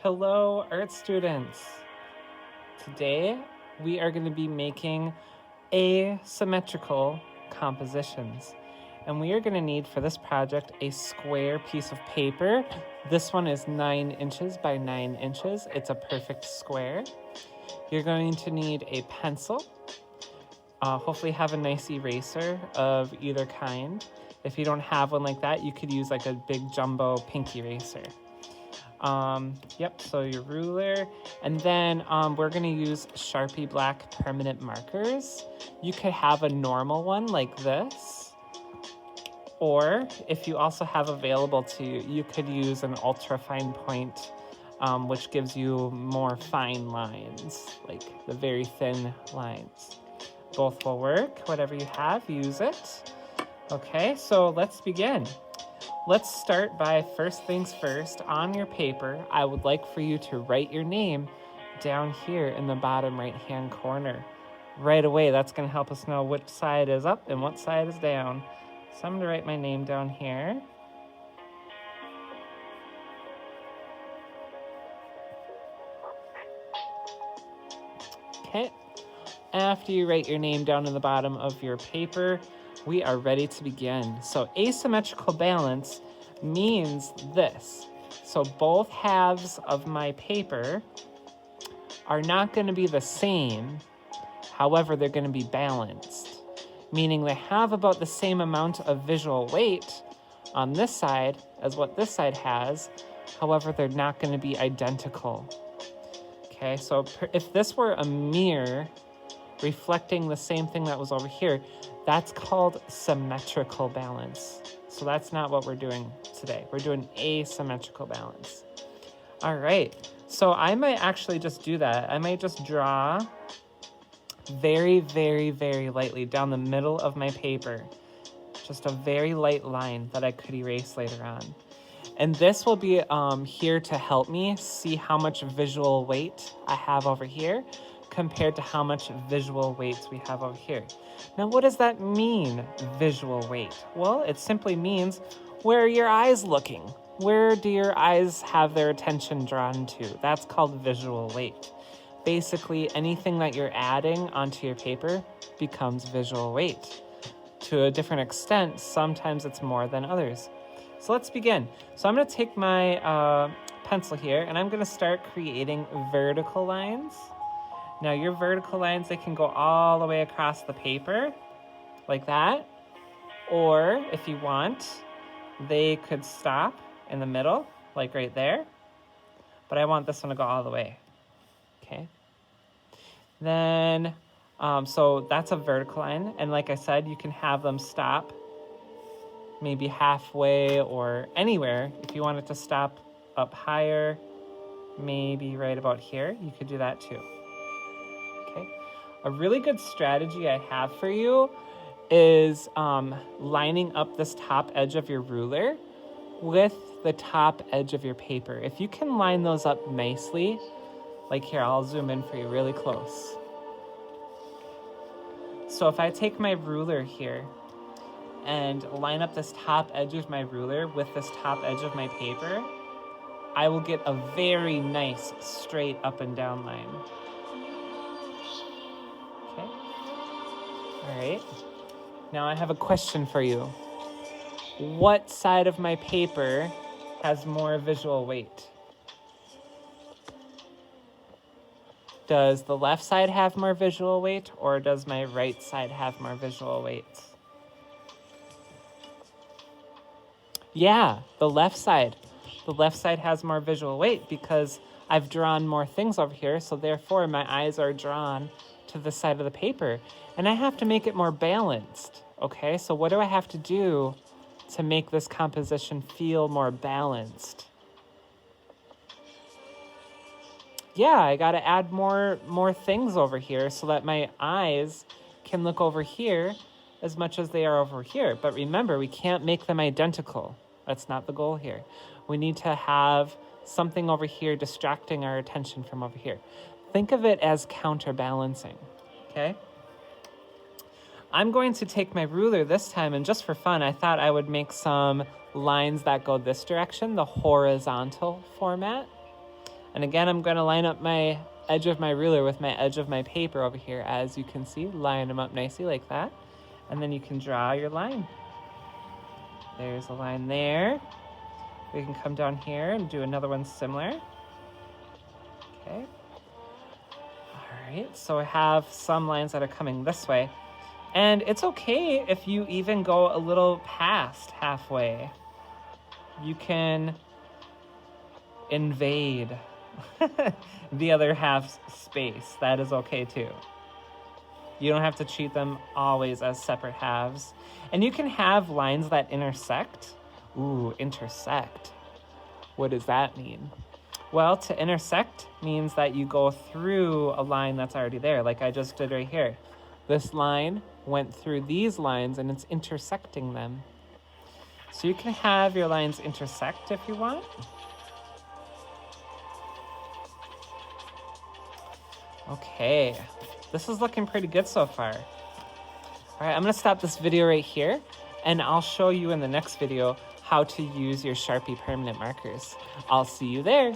Hello, art students. Today, we are going to be making asymmetrical compositions. And we are going to need for this project a square piece of paper. This one is 9 inches by 9 inches. It's a perfect square. You're going to need a pencil. Hopefully have a nice eraser of either kind. If you don't have one like that, you could use like a big jumbo pink eraser. So your ruler, and then we're going to use Sharpie black permanent markers. You could have a normal one like this, or if you also have available to you, you could use an ultra fine point, which gives you more fine lines, like the very thin lines. Both will work. Whatever you have, use it. Okay, so let's begin. Let's start by first things first. On your paper, I would like for you to write your name down here in the bottom right-hand corner. Right away, that's going to help us know which side is up and what side is down. So I'm going to write my name down here. Okay. After you write your name down in the bottom of your paper, we are ready to begin. So asymmetrical balance means this. So both halves of my paper are not going to be the same. However, they're going to be balanced, meaning they have about the same amount of visual weight on this side as what this side has. However, they're not going to be identical. Okay, so if this were a mirror reflecting the same thing that was over here, that's called symmetrical balance. So that's not what we're doing today. We're doing asymmetrical balance. All right, so I might actually just do that. I might just draw very, very, very lightly down the middle of my paper, just a very light line that I could erase later on. And this will be here to help me see how much visual weight I have over here compared to how much visual weight we have over here. Now, what does that mean, visual weight? Well, it simply means where are your eyes looking? Where do your eyes have their attention drawn to? That's called visual weight. Basically, anything that you're adding onto your paper becomes visual weight. To a different extent, sometimes it's more than others. So let's begin. So I'm going to take my pencil here, and I'm going to start creating vertical lines. Now your vertical lines, they can go all the way across the paper, like that. Or if you want, they could stop in the middle, like right there. But I want this one to go all the way, okay? Then, so that's a vertical line. And like I said, you can have them stop maybe halfway or anywhere. If you want it to stop up higher, maybe right about here, you could do that too. Okay. A really good strategy I have for you is lining up this top edge of your ruler with the top edge of your paper. If you can line those up nicely, like here, I'll zoom in for you really close. So if I take my ruler here and line up this top edge of my ruler with this top edge of my paper, I will get a very nice straight up and down line. Okay. All right. Now I have a question for you. What side of my paper has more visual weight? Does the left side have more visual weight, or does my right side have more visual weight? Yeah, the left side. The left side has more visual weight because I've drawn more things over here, so therefore my eyes are drawn to the side of the paper. And I have to make it more balanced, okay? So what do I have to do to make this composition feel more balanced? Yeah, I gotta add more things over here so that my eyes can look over here as much as they are over here. But remember, we can't make them identical. That's not the goal here. We need to have something over here distracting our attention from over here. Think of it as counterbalancing, okay? I'm going to take my ruler this time, and just for fun, I thought I would make some lines that go this direction, the horizontal format. And again, I'm going to line up my edge of my ruler with my edge of my paper over here. As you can see, line them up nicely like that. And then you can draw your line. There's a line there. We can come down here and do another one similar. Okay. All right, so I have some lines that are coming this way. And it's okay if you even go a little past halfway. You can invade the other half's space. That is okay too. You don't have to treat them always as separate halves. And you can have lines that intersect. Ooh, intersect. What does that mean? Well, to intersect means that you go through a line that's already there, like I just did right here. This line went through these lines and it's intersecting them. So you can have your lines intersect if you want. Okay, this is looking pretty good so far. All right, I'm gonna stop this video right here and I'll show you in the next video how to use your Sharpie permanent markers. I'll see you there.